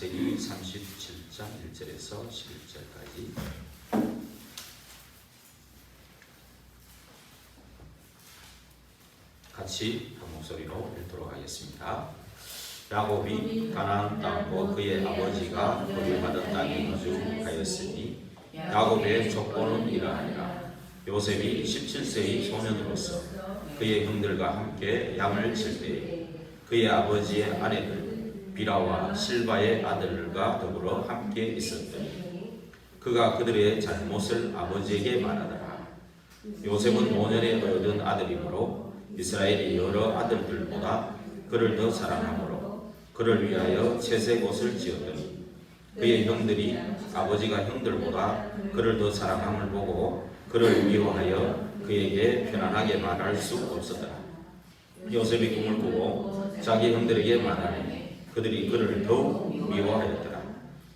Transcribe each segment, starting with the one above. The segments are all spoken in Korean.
창세기 37장 1절에서 11절까지 같이 한 목소리로 읽도록 하겠습니다. 야곱이 가나안 땅과 그의 아버지가 거류받은 땅에 거주하였으니 야곱의 족보는 이러하니라. 요셉이 17세의 소년으로서 그의 형들과 함께 양을 칠 때에 그의 아버지의 아내들 비라와 실바의 아들들과 더불어 함께 있었더니 그가 그들의 잘못을 아버지에게 말하더라. 요셉은 노년에 얻은 아들이므로 이스라엘이 여러 아들들보다 그를 더 사랑하므로 그를 위하여 채색 옷을 지었더니 그의 형들이 아버지가 형들보다 그를 더 사랑함을 보고 그를 미워하여 그에게 편안하게 말할 수 없었더라. 요셉이 꿈을 꾸고 자기 형들에게 말하니 그들이 그를 더욱 미워하였더라.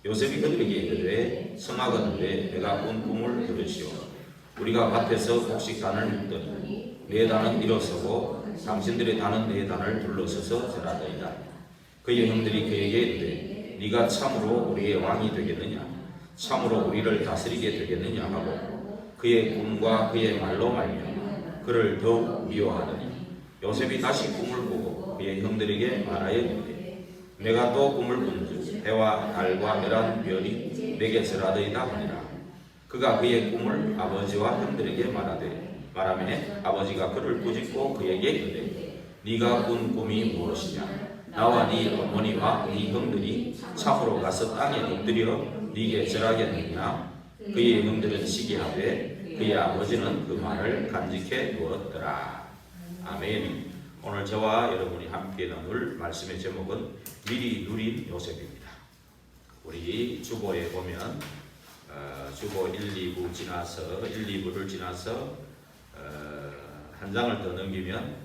요셉이 그들에게 이르되 성하거든데 내가 꾼 꿈을 들으시오. 우리가 밭에서 곡식단을 묶더니 네 단은 일어서고 당신들의 단은 네 단을 둘러서서 절하더이다. 그의 형들이 그에게 이르되 네가 참으로 우리의 왕이 되겠느냐? 참으로 우리를 다스리게 되겠느냐? 하고 그의 꿈과 그의 말로 말미암아 그를 더욱 미워하더니 요셉이 다시 꿈을 꾸고 그의 형들에게 말하여 이르되 내가 또 꿈을 꾼즉 해와 달과 열한 별이 내게 절하더이다 하니라. 그가 그의 꿈을 아버지와 형들에게 말하매 아버지가 그를 꾸짖고 그에게 이르되 네가 꾼 꿈이 무엇이냐? 나와 네 어머니와 네 형들이 참으로 가서 땅에 엎드려 네게 절하겠느냐? 그의 형들은 시기하되 그의 아버지는 그 말을 간직해 두었더라. 아멘. 오늘 저와 여러분이 함께 나눌 말씀의 제목은 미리 누린 요셉입니다. 우리 주보에 보면 주보 1, 2부 지나서 1, 2부를 지나서 한 장을 더 넘기면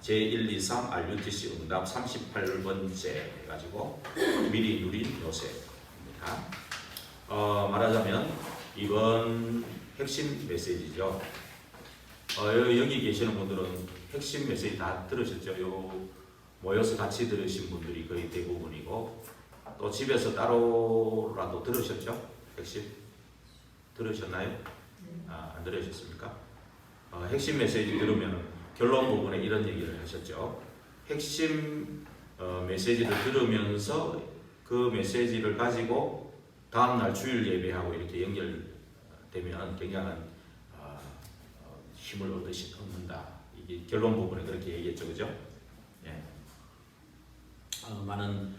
제1, 2, 3 RUTC 응답 38번째 해가지고 미리 누린 요셉입니다. 말하자면 이번 핵심 메시지죠. 여기 계시는 분들은 핵심 메시지 다 들으셨죠? 모여서 같이 들으신 분들이 거의 대부분이고 또 집에서 따로라도 들으셨죠? 핵심 들으셨나요? 안 들으셨습니까? 핵심 메시지 들으면 결론 부분에 이런 얘기를 하셨죠. 핵심 메시지를 들으면서 그 메시지를 가지고 다음날 주일 예배하고 이렇게 연결되면 굉장한 힘을 얻는다. 이게 결론 부분에 그렇게 얘기했죠, 그죠? 예. 많은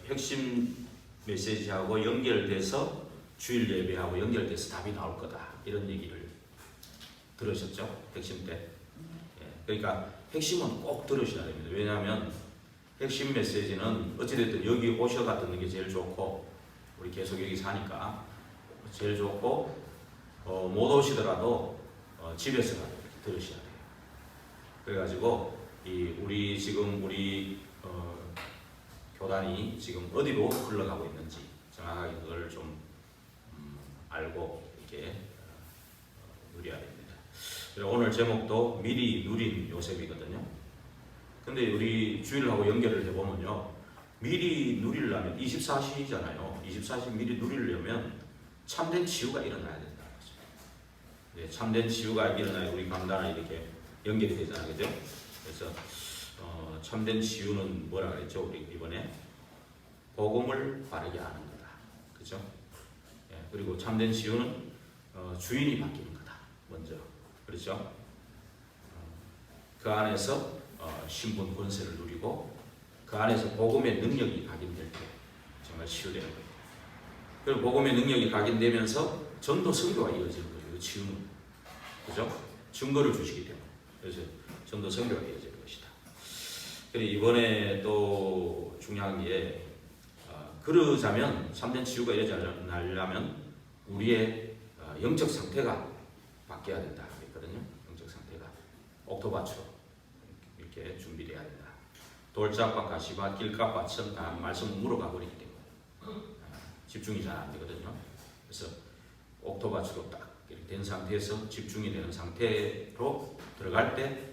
핵심 메시지하고 연결돼서 주일 예배하고 연결돼서 답이 나올 거다. 이런 얘기를 들으셨죠? 핵심 때. 예. 그러니까 핵심은 꼭 들으셔야 됩니다. 왜냐하면 핵심 메시지는 어찌됐든 여기 오셔가 듣는 게 제일 좋고 우리 계속 여기 사니까 제일 좋고 못 오시더라도 집에서 들으셔야 돼요. 그래가지고 우리 교단이 지금 어디로 흘러가고 있는지 정확하게 그걸 좀 알고 이렇게 누려야 됩니다. 오늘 제목도 미리 누린 요셉이거든요. 근데 우리 주일하고 연결을 해보면요, 미리 누리려면 24시잖아요. 24시 미리 누리려면 참된 치유가 일어나야 된다는 거죠. 네, 참된 치유가 일어나야 우리 강단에 이렇게 연결이 되잖아요, 그죠? 그래서 참된 치유는 뭐라 그랬죠? 우리 이번에 복음을 바르게 하는 거다, 그죠? 예, 그리고 참된 치유는 주인이 바뀌는 거다, 먼저, 그렇죠? 그 안에서 신분 권세를 누리고 그 안에서 복음의 능력이 각인될 때 정말 치유되는 거예요. 그리고 복음의 능력이 각인되면서 전도 선교가 이어지는 거예요. 치유는, 그죠? 증거를 주시기 때문에. 그래서 전도 선교가 이어질 것이다. 그리고 이번에 또 중요한 게 그러자면 참된 치유가 일어나려면 우리의 영적 상태가 바뀌어야 된다 했거든요. 영적 상태가 옥토바처럼 이렇게 준비돼야 된다. 돌짝과 가시밭, 길값과 천 다 말씀을 물어가 버리기 때문에 집중이 잘 안 되거든요. 그래서 옥토바처럼 딱 이렇게 된 상태에서 집중이 되는 상태로 들어갈 때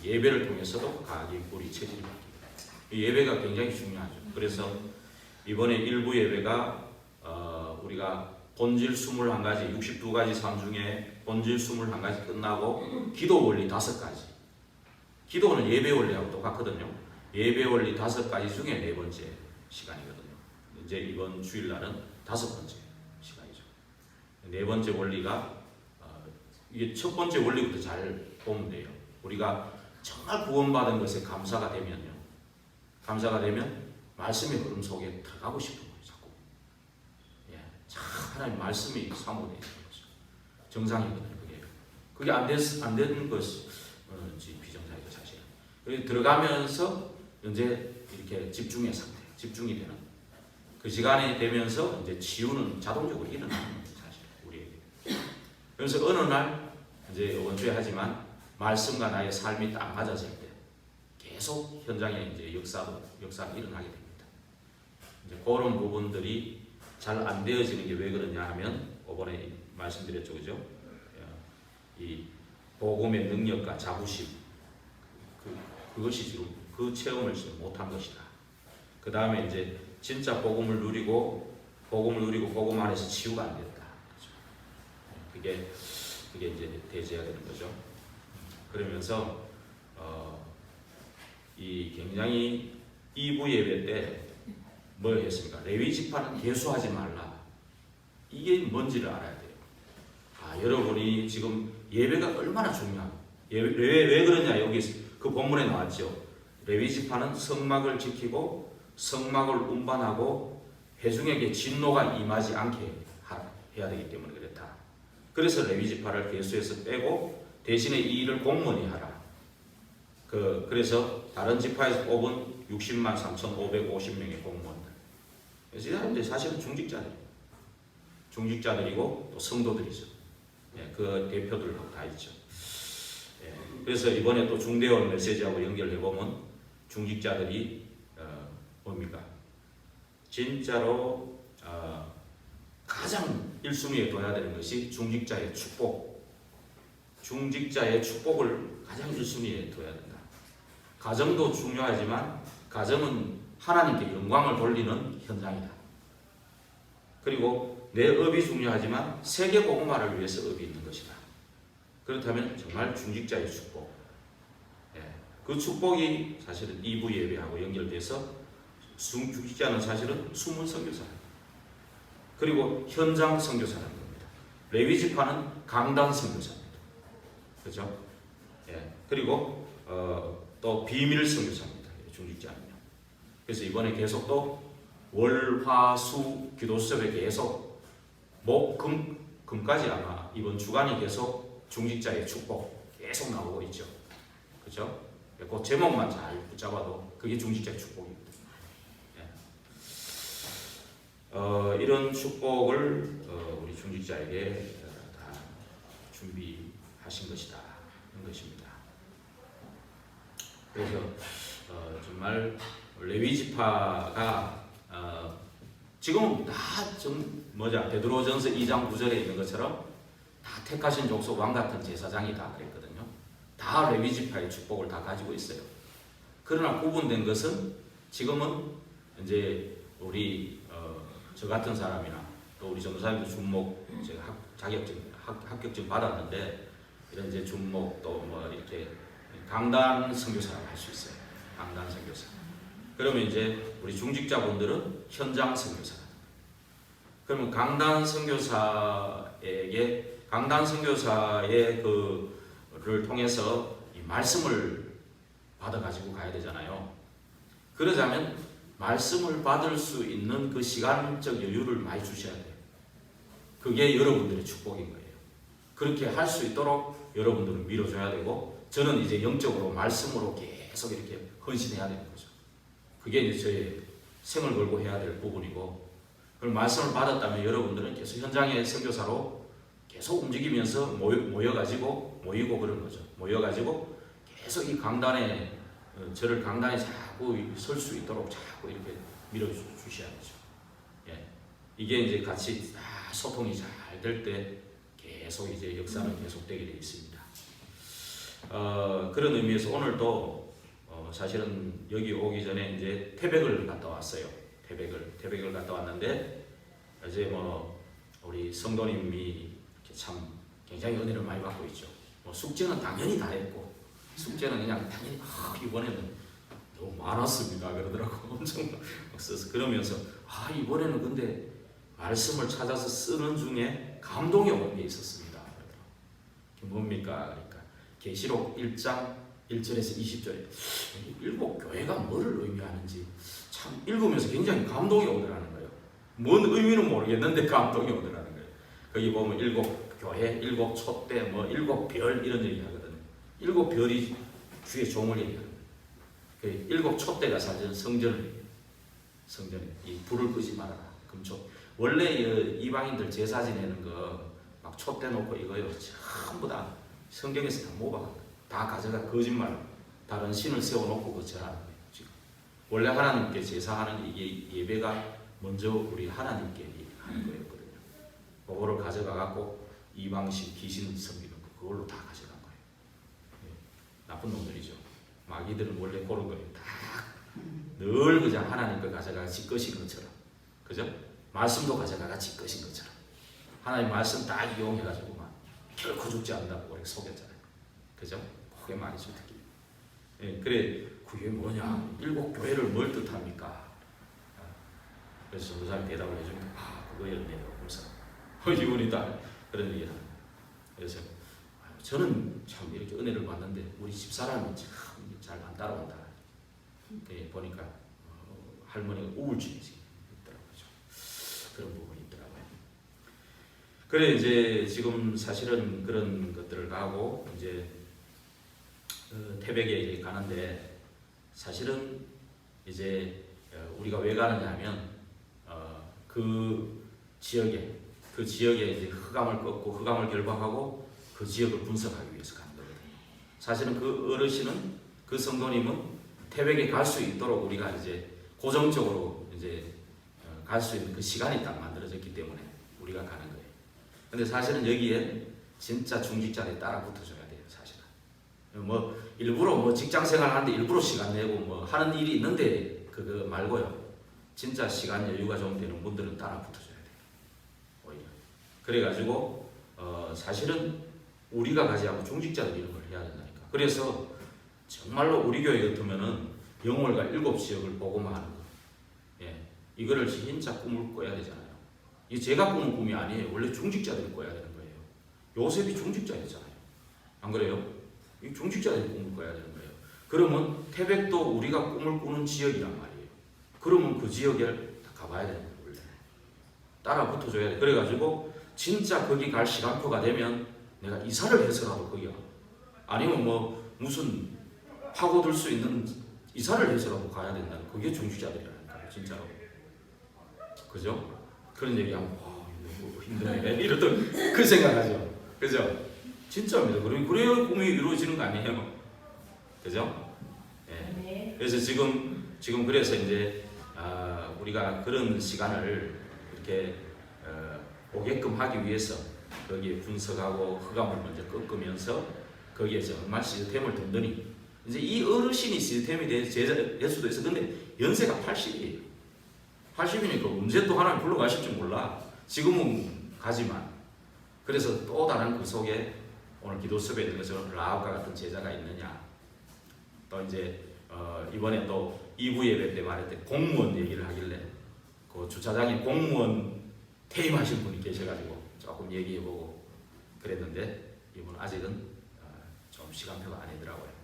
예배를 통해서도 강하게 우리 체질이 바뀝니다. 예배가 굉장히 중요하죠. 그래서 이번에 일부 예배가 우리가 본질 21가지, 62가지 삶 중에 본질 21가지 끝나고 기도 원리 5가지. 기도는 예배 원리하고 똑같거든요. 예배 원리 5가지 중에 4번째 시간이거든요. 이제 이번 주일날은 5번째 시간이죠. 4번째 원리가 이게 첫 번째 원리부터 잘 보면 돼요. 우리가 정말 구원받은 것에 감사가 되면요. 감사가 되면 말씀의 흐름 속에 들어가고 싶은 거예요. 자꾸. 예, 참 하나님 말씀이 사모되는 거죠. 정상이거든요. 그게 안 되는 것이 비정상이고 사실. 여기 들어가면서 이제 이렇게 집중의 상태, 집중이 되는 그 시간이 되면서 이제 치유는 자동적으로 일어나는 거예요. 사실 우리에게. 그래서 어느 날 이제 이번 주에 하지만 말씀과 나의 삶이 딱 맞아질 때 계속 현장에 이제 역사가 일어나게 됩니다. 이제 그런 부분들이 잘 안 되어지는 게 왜 그러냐 하면 이번에 말씀드렸죠, 그죠? 이 복음의 능력과 자부심 그것이 지금 그 체험을 지금 못한 것이다. 그 다음에 이제 진짜 복음을 누리고 복음 안에서 치유가 안 됐다. 그게 이제 대제해야 되는 거죠. 그러면서 이 굉장히 2부 예배 때 뭘 했습니까? 레위 지파는 계수하지 말라. 이게 뭔지를 알아야 돼요. 여러분이 지금 예배가 얼마나 중요하고 왜 그러냐 여기 그 본문에 나왔죠. 레위 지파는 성막을 지키고 성막을 운반하고 회중에게 진노가 임하지 않게 해야 되기 때문에 그렇다. 그래서 레위 지파를 계수해서 빼고 대신에 이 일을 공무원이 하라. 그래서 다른 지파에서 뽑은 60만 3,550명의 공무원들. 이 사람들이 사실은 중직자들이고 또 성도들이죠. 예, 그 대표들하고 다 있죠. 예, 그래서 이번에 또 중대원 메시지하고 연결해 보면 중직자들이 뭡니까? 진짜로 가장 1순위에 둬야 되는 것이 중직자의 축복. 중직자의 축복을 가장 1순위에 둬야 된다. 가정도 중요하지만 가정은 하나님께 영광을 돌리는 현장이다. 그리고 내 업이 중요하지만 세계 복음화를 위해서 업이 있는 것이다. 그렇다면 정말 중직자의 축복. 그 축복이 사실은 2부 예배하고 연결돼서 중직자는 사실은 숨은 선교사입니다. 그리고 현장 선교사라는 겁니다. 레위 지파는 강단 선교사입니다. 그렇죠? 그리고 또 비밀 선교사입니다. 중직자는요. 그래서 이번에 계속 또 월, 화, 수 기도 수업에 계속 목, 금까지 아마 이번 주간이 계속 중직자의 축복 계속 나오고 있죠. 그렇죠? 그 제목만 잘 붙잡아도 그게 중직자의 축복입니다. 이런 축복을 우리 중직자에게 다 준비하신 것이다. 이런 것입니다. 그래서 정말 레위 지파가 지금 다 베드로전서 2장 9절에 있는 것처럼 다 택하신 족속 왕 같은 제사장이다 그랬거든요. 다 레위 지파의 축복을 다 가지고 있어요. 그러나 구분된 것은 지금은 이제 우리 저 같은 사람이나 또 우리 전도사님도 준목 제가 합격증 받았는데 이런 이제 준목 또 뭐 이렇게 강단 선교사라고 할 수 있어요. 강단 선교사. 그러면 이제 우리 중직자분들은 현장 선교사. 그러면 강단 선교사의 그를 통해서 이 말씀을 받아 가지고 가야 되잖아요. 그러자면 말씀을 받을 수 있는 그 시간적 여유를 많이 주셔야 돼요. 그게 여러분들의 축복인 거예요. 그렇게 할 수 있도록 여러분들은 밀어줘야 되고, 저는 이제 영적으로 말씀으로 계속 이렇게 헌신해야 되는 거죠. 그게 이제 저의 생을 걸고 해야 될 부분이고, 그럼 말씀을 받았다면 여러분들은 계속 현장의 선교사로 계속 움직이면서 모이고 그런 거죠. 모여가지고 계속 이 강단에 저를 강단에 자꾸 설 수 있도록 자꾸 이렇게 밀어주셔야죠. 이게 이제 같이 소통이 잘 될 때 계속 이제 역사는 계속되게 되어 있습니다. 그런 의미에서 오늘도 사실은 여기 오기 전에 이제 태백을 갔다 왔어요. 태백을 갔다 왔는데 이제 뭐 우리 성도님이 참 굉장히 은혜를 많이 받고 있죠. 뭐 숙제는 당연히 다 했고 숙제는 그냥 당연히 이번에는 너무 많았습니다 그러더라고. 엄청 막 써서 그러면서 이번에는 근데 말씀을 찾아서 쓰는 중에 감동이 오는 게 있었습니다. 뭡니까? 그러니까 계시록 1장 1절에서 20절에 일곱 교회가 뭐를 의미하는지 참 읽으면서 굉장히 감동이 오더라는 거예요. 뭔 의미는 모르겠는데 감동이 오더라는 거예요. 거기 보면 일곱 교회, 일곱 촛대, 뭐 일곱 별 이런 얘기 하거든요. 일곱 별이 주의 종을 얘기하는 거예요. 그 일곱 촛대가 사실은 성전을 이 불을 끄지 말아라. 금초. 원래 이방인들 제사 지내는 거 막 촛대 놓고 이거요 전부 다 성경에서 다 모방, 다 가져가 거짓말, 다른 신을 세워놓고 그 절하는 거예요. 지금 원래 하나님께 제사하는 이게 예배가 먼저 우리 하나님께 하는 거였거든요. 그거를 가져가 갖고 이방신 귀신 섬기는 거 그걸로 다 가져간 거예요. 나쁜 놈들이죠. 마귀들은 원래 그런 거예요. 다 늘 그냥 하나님 거 가져가 지 것인 것처럼, 그죠? 말씀도 가져가가 지 것인 것처럼 하나님 말씀 다 이용해가지고만 결코 죽지 않는다고 우리 속였잖아요. 그죠? 그게 말이죠, 특히. 그래, 그게 뭐냐? 일곱 교회를 뭘 뜻합니까? 그래서 전도사님 대답을 해주니까 그거였네요. 그래서 이분이 다 그런 얘기를 합니다. 그래서 저는 참 이렇게 은혜를 받는데 우리 집사람이 참 잘 안 따라온다. 보니까 할머니가 우울증이 있더라고요. 그런 부분이 있더라고요. 그래 이제 지금 사실은 그런 것들을 가고 이제 태백에 가는데 사실은 이제 우리가 왜 가느냐 하면 그 지역에 이제 흑암을 꺾고 흑암을 결박하고 그 지역을 분석하기 위해서 가는 거거든요. 사실은 그 어르신은 그 성도님은 태백에 갈 수 있도록 우리가 이제 고정적으로 이제 갈 수 있는 그 시간이 딱 만들어졌기 때문에 우리가 가는 거예요. 근데 사실은 여기에 진짜 중직자들이 따라 붙어줘야 돼요. 사실은 뭐 일부러 뭐 직장생활 하는데 일부러 시간 내고 뭐 하는 일이 있는데 그거 말고요. 진짜 시간 여유가 좀 되는 분들은 따라 붙어줘야 돼요. 오히려 그래가지고 사실은 우리가 가지 않고 중직자들이 이런 걸 해야 된다니까. 그래서 정말로 우리 교회 같으면은 영월과 7지역을 보고만 하는 거. 이거를 진짜 꿈을 꿔야 되잖아요. 이 제가 꾸는 꿈이 아니에요. 원래 중직자들이 꿔야 되는 거예요. 요셉이 중직자였잖아요. 안 그래요? 이 중직자들이 꿈을 꿔야 되는 거예요. 그러면 태백도 우리가 꿈을 꾸는 지역이란 말이에요. 그러면 그 지역에 가봐야 되는 거예요. 원래 따라 붙어줘야 돼. 그래가지고 진짜 거기 갈 시간표가 되면 내가 이사를 해서라도 거기가 아니면 뭐 무슨 파고들 수 있는 이사를 해서라도 가야 된다는 그게 중직자들이라는 거예요. 진짜로. 그죠? 그런 얘기하면 너무 힘드네 이러던 그 생각하죠. 그죠? 진짜입니다. 그래야 꿈이 이루어지는 거 아니에요. 그죠? 네. 그래서 지금 그래서 이제 우리가 그런 시간을 이렇게 오게끔 하기 위해서 거기에 분석하고 흑암을 먼저 꺾으면서 거기에 정말 시스템을 든더니 이제 이 어르신이 시스템이 될 수도 있어. 근데 연세가 80이에요. 80이니까 언제 또 하나님 불러가실지 몰라. 지금은 가지만. 그래서 또 다른 그 속에 오늘 기도 수업에 있는 것처럼 라합과 같은 제자가 있느냐. 또 이제 이번에 또 2부 예배 때 말했던 공무원 얘기를 하길래 그 주차장에 공무원 퇴임하신 분이 계셔가지고 조금 얘기해보고 그랬는데 이분은 아직은 좀 시간표가 아니더라고요.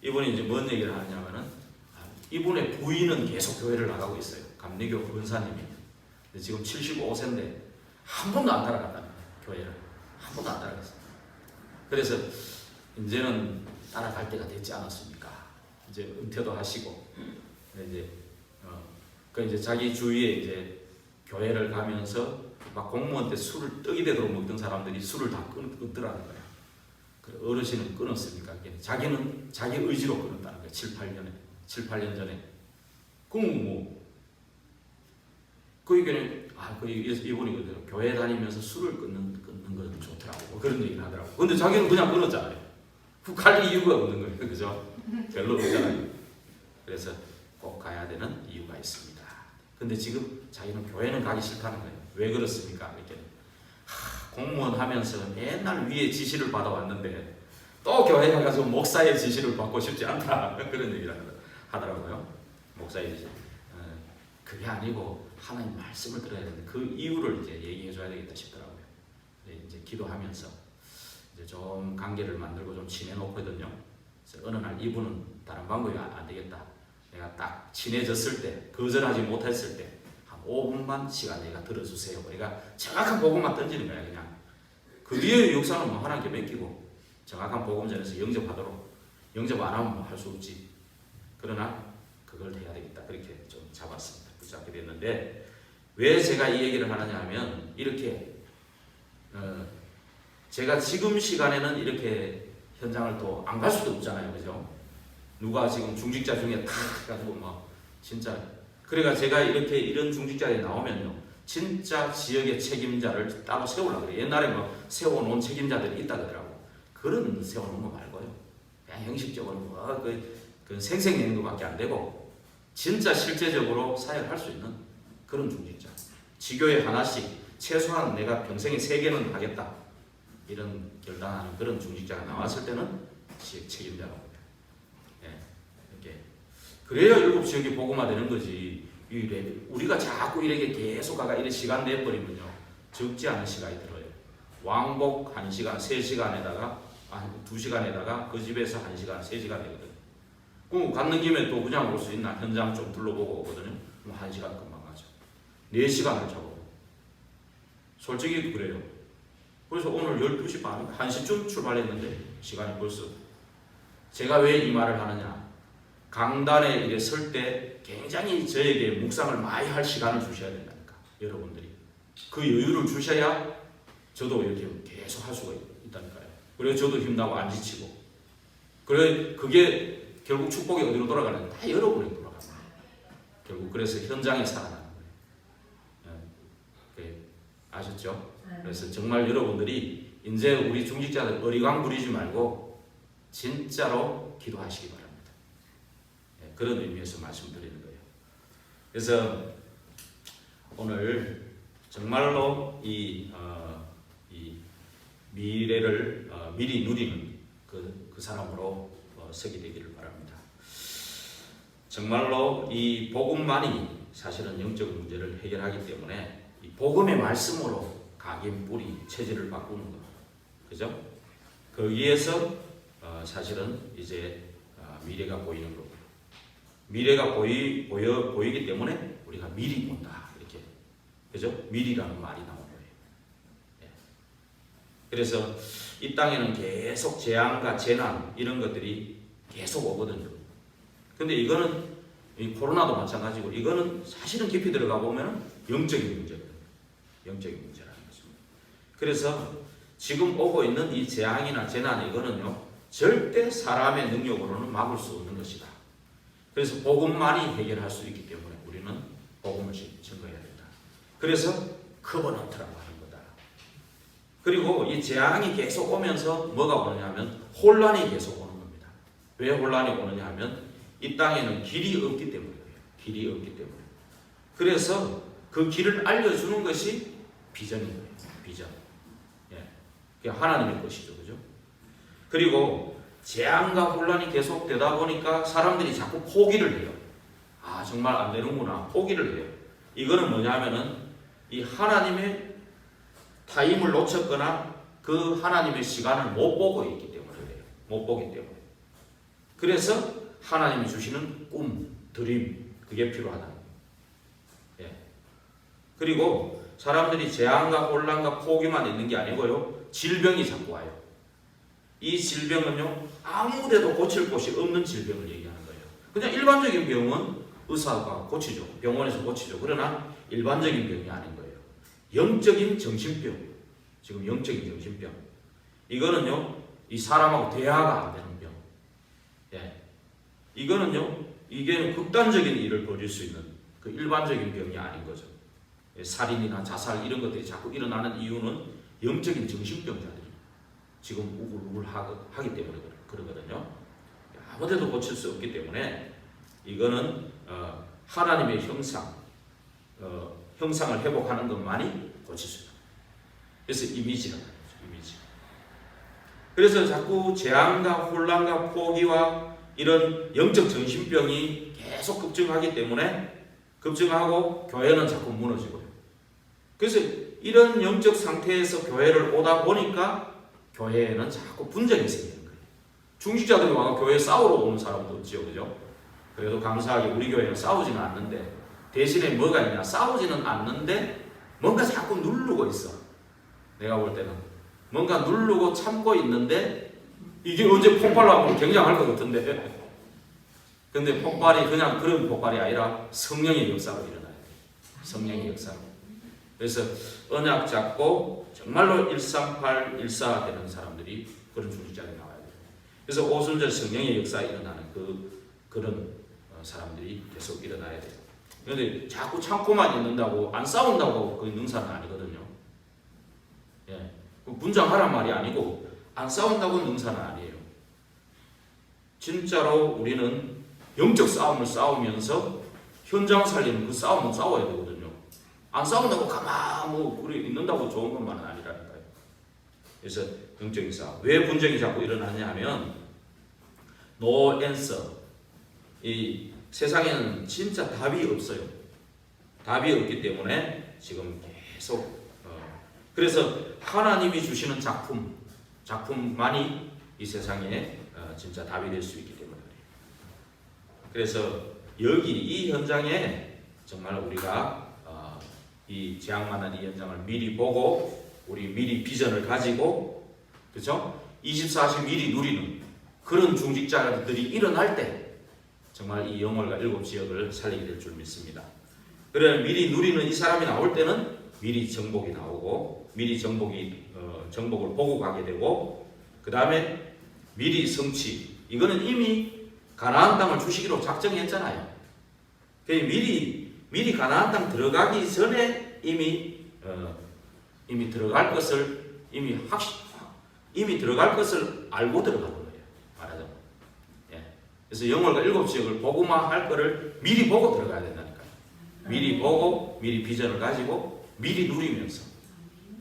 이분이 이제 뭔 얘기를 하냐면은 이분의 부인은 계속 교회를 나가고 있어요. 감리교 권사님이. 근데 지금 75세인데 한 번도 안 따라갔다는 거예요. 교회를 한 번도 안 따라갔어요. 그래서 이제는 따라갈 때가 됐지 않았습니까? 이제 은퇴도 하시고, 이제 그 이제 자기 주위에 이제 교회를 가면서 막 공무원 때 술을 떡이 되도록 먹던 사람들이 술을 다 끊더라는 거예요. 어르신은 끊었습니까? 자기는 자기 의지로 끊었다는 거예요. 7, 8년 전에. 그럼 뭐, 그 얘기는, 이분이 교회 다니면서 술을 끊는 건 좋더라고. 뭐 그런 얘기를 하더라고. 근데 자기는 그냥 끊었잖아요. 갈 이유가 없는 거예요. 그죠? 별로 없잖아요. 그래서 꼭 가야 되는 이유가 있습니다. 근데 지금 자기는 교회는 가기 싫다는 거예요. 왜 그렇습니까? 이렇게 공무원 하면서 맨날 위에 지시를 받아왔는데 또 교회에 가서 목사의 지시를 받고 싶지 않다. 그런 얘기를 하더라고요. 목사의 지시. 그게 아니고 하나님 말씀을 들어야 되는데 그 이유를 이제 얘기해 줘야 되겠다 싶더라고요. 이제 기도하면서 이제 좀 관계를 만들고 좀 친해놓거든요. 그래서 어느 날 이분은 다른 방법이 안 되겠다. 내가 딱 친해졌을 때, 거절하지 못했을 때 한 5분만 시간 내가 들어주세요. 내가 정확한 복음만 던지는 거야. 그냥 그 뒤에 역사는 뭐 하나님께 맡기고 정확한 복음 전에서 영접하도록. 영접 안 하면 뭐 할 수 없지. 그러나 그걸 해야 되겠다. 그렇게 좀 잡았습니다. 붙잡게 됐는데 왜 제가 이 얘기를 하느냐 하면 이렇게 제가 지금 시간에는 이렇게 현장을 또 안 갈 수도 없잖아요. 그죠? 누가 지금 중직자 중에 다 가지고 막 진짜 그래가 제가 이렇게 이런 중직자에 나오면요 진짜 지역의 책임자를 따로 세우려고 그래요. 옛날에 뭐 세워놓은 책임자들이 있다 그러더라고. 그런 세워놓은 거 말고요. 그냥 형식적으로 그 생색내는 것밖에 안 되고 진짜 실제적으로 사역을 할 수 있는 그런 중직자. 지교에 하나씩 최소한 내가 평생에 3개는 하겠다. 이런 결단하는 그런 중직자가 나왔을 때는 지역 책임자라고 해요. 이렇게. 그래야 7지역이 복음화되는 거지. 우리가 자꾸 이렇게 계속 가가 이렇게 시간 내버리면요. 적지 않은 시간이 들어요. 왕복 1시간, 3시간에다가 2시간에다가 그 집에서 1시간, 3시간 되거든요. 그럼 갔는 김에 또 그냥 올 수 있나? 현장 좀 둘러보고 오거든요. 그럼 1시간 금방 가죠. 4시간을 잡고. 솔직히 그래요. 그래서 오늘 12시 반, 1시쯤 출발했는데 시간이 벌써. 제가 왜 이 말을 하느냐. 강단에 이렇게 설 때 굉장히 저에게 묵상을 많이 할 시간을 주셔야 된다니까. 여러분들이. 그 여유를 주셔야 저도 이렇게 계속 할 수가 있다니까요. 그래서 저도 힘나고 안 지치고. 그게 결국 축복이 어디로 돌아가는? 다 여러분에게 돌아갑니다. 결국 그래서 현장에 살아나는 거예요. 아셨죠? 그래서 정말 여러분들이 이제 우리 중직자들 어리광 부리지 말고 진짜로 기도하시기 바랍니다. 그런 의미에서 말씀드리는 거예요. 그래서 오늘 정말로 이 미래를 미리 누리는 그 사람으로 서게 되기를 바랍니다. 정말로 이 복음만이 사실은 영적 문제를 해결하기 때문에 이 복음의 말씀으로 각인 뿌리 체질을 바꾸는 것, 그죠? 거기에서 사실은 이제 미래가 보이는 거고, 미래가 보이기 때문에 우리가 미리 본다 이렇게, 그죠? 미리라는 말이 나오는 거예요. 예. 그래서 이 땅에는 계속 재앙과 재난 이런 것들이 계속 오거든요. 근데 이거는 이 코로나도 마찬가지고 이거는 사실은 깊이 들어가 보면 영적인 문제거든요. 영적인 문제라는 것입니다. 그래서 지금 오고 있는 이 재앙이나 재난 이거는요 절대 사람의 능력으로는 막을 수 없는 것이다. 그래서 복음만이 해결할 수 있기 때문에 우리는 복음을 증거해야 된다. 그래서 커버넌트라고 하는 거다. 그리고 이 재앙이 계속 오면서 뭐가 오느냐 하면 혼란이 계속 오는 겁니다. 왜 혼란이 오느냐 하면 이 땅에는 길이 없기 때문이에요. 길이 없기 때문에. 그래서 그 길을 알려주는 것이 비전인 거예요. 비전. 예. 그게 하나님의 것이죠. 그죠? 그리고 재앙과 혼란이 계속되다 보니까 사람들이 자꾸 포기를 해요. 아, 정말 안 되는구나. 포기를 해요. 이거는 뭐냐 하면은 이 하나님의 타임을 놓쳤거나 그 하나님의 시간을 못 보고 있기 때문에 그래요. 못 보기 때문에. 그래서 하나님이 주시는 꿈, 드림, 그게 필요하다는 거예요. 예. 그리고 사람들이 재앙과 혼란과 포기만 있는 게 아니고요. 질병이 자꾸 와요. 이 질병은요. 아무데도 고칠 곳이 없는 질병을 얘기하는 거예요. 그냥 일반적인 병은 의사가 고치죠. 병원에서 고치죠. 그러나 일반적인 병이 아닌 거예요. 영적인 정신병. 지금 영적인 정신병. 이거는요. 이 사람하고 대화가 안 되는 병. 예. 이거는요. 이게 극단적인 일을 벌일 수 있는 그 일반적인 병이 아닌 거죠. 살인이나 자살 이런 것들이 자꾸 일어나는 이유는 영적인 정신병자들이 지금 우글우글하기 때문에 그러거든요. 아무데도 고칠 수 없기 때문에 이거는 하나님의 형상을 회복하는 것만이 고칠 수 있다. 그래서 이미지라는 거죠. 이미지. 그래서 자꾸 재앙과 혼란과 포기와 이런 영적 정신병이 계속 급증하기 때문에 급증하고 교회는 자꾸 무너지고요. 그래서 이런 영적 상태에서 교회를 오다 보니까 교회에는 자꾸 분쟁이 생기는 거예요. 중직자들이 와서 교회에 싸우러 오는 사람도 없지요, 그죠? 그래도 감사하게 우리 교회는 싸우지는 않는데 대신에 뭐가 있냐? 싸우지는 않는데 뭔가 자꾸 누르고 있어. 내가 볼 때는 뭔가 누르고 참고 있는데 이게 언제 폭발하면 굉장할 것 같은데 근데 폭발이 그냥 그런 폭발이 아니라 성령의 역사로 일어나야 돼요. 성령의 역사로. 그래서 언약 잡고 정말로 138, 14 되는 사람들이 그런 중직자에 나와야 돼요. 그래서 오순절 성령의 역사에 일어나는 그런 사람들이 계속 일어나야 돼요. 그런데 자꾸 참고만 있는다고 안 싸운다고 그 능사는 아니거든요. 예, 분장하란 말이 아니고 안 싸운다고 능사는 아니에요. 진짜로 우리는 영적 싸움을 싸우면서 현장 살리는 그 싸움은 싸워야 되거든요. 안 싸운다고 가만 그래 있는다고 좋은 것만은 아니라니까요. 그래서 영적인 싸움. 왜 분쟁이 자꾸 일어나냐 하면 no answer. 이 세상에는 진짜 답이 없어요. 답이 없기 때문에 지금 계속 그래서 하나님이 주시는 작품만이 이 세상에 진짜 답이 될 수 있기 때문에 그래서 여기 이 현장에 정말 우리가 이 재앙만한 이 현장을 미리 보고 우리 미리 비전을 가지고 그렇죠? 24시 미리 누리는 그런 중직자들이 일어날 때 정말 이 영월과 7지역을 살리게 될 줄 믿습니다. 그래 미리 누리는 이 사람이 나올 때는 미리 정복이 나오고 미리 정복을 보고 가게 되고 그 다음에 미리 성취 이거는 이미 가나안 땅을 주시기로 작정했잖아요. 미리 가나안 땅 들어가기 전에 이미 들어갈 것을 이미 들어갈 것을 알고 들어가는 거예요. 말하자면. 예. 그래서 영월과 7지역을 보고만 할 거를 미리 보고 들어가야 된다니까요. 미리 보고 미리 비전을 가지고 미리 누리면서